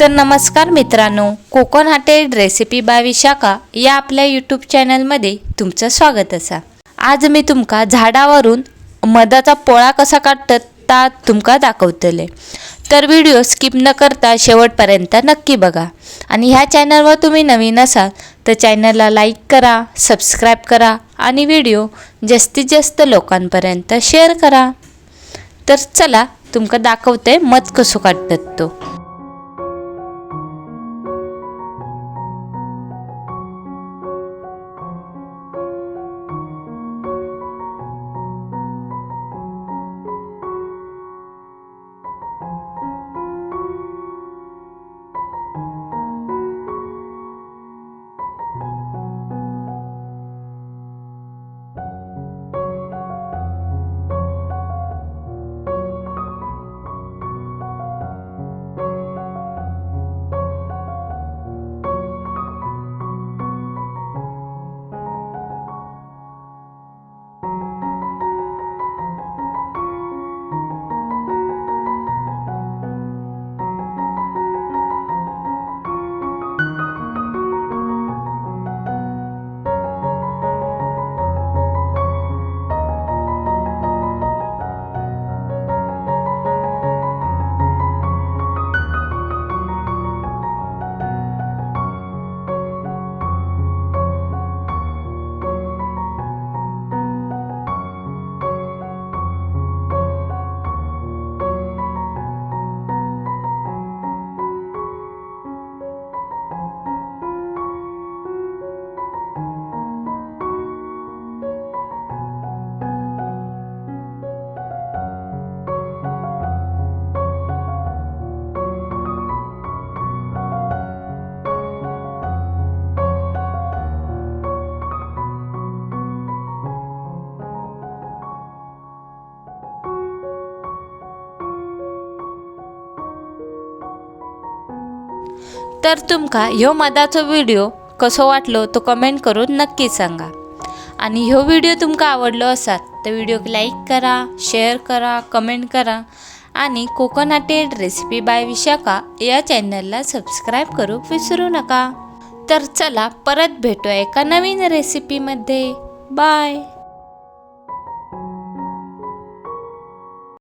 तर नमस्कार मित्रांनो, Konkan hotel recipe by Vishakha या आपल्या यूट्यूब चॅनलमध्ये तुमचं स्वागत असा। आज मी तुमका झाडावरून मधाचा पोळा कसा काढतात ता तुमका दाखवतले, तर व्हिडिओ स्किप न करता शेवटपर्यंत नक्की बघा। आणि ह्या चॅनलवर तुम्ही नवीन असाल तर चॅनलला लाईक करा, सबस्क्राईब करा आणि व्हिडिओ जास्तीत जास्त लोकांपर्यंत शेअर करा। तर चला तुमका दाखवते मध कसं काढतात तो। तर तुमका ह्यो मधाचो व्हिडिओ कसो वाटलो तो कमेंट करून नक्की सांगा। आणि ह्यो व्हिडिओ तुमका आवडलो असाल तर व्हिडिओक लाईक करा, शेअर करा, कमेंट करा आणि Konkan hotel recipe by Vishakha या चॅनलला सबस्क्राईब करू विसरू नका। तर चला परत भेटूया एका नवीन रेसिपीमध्ये। बाय।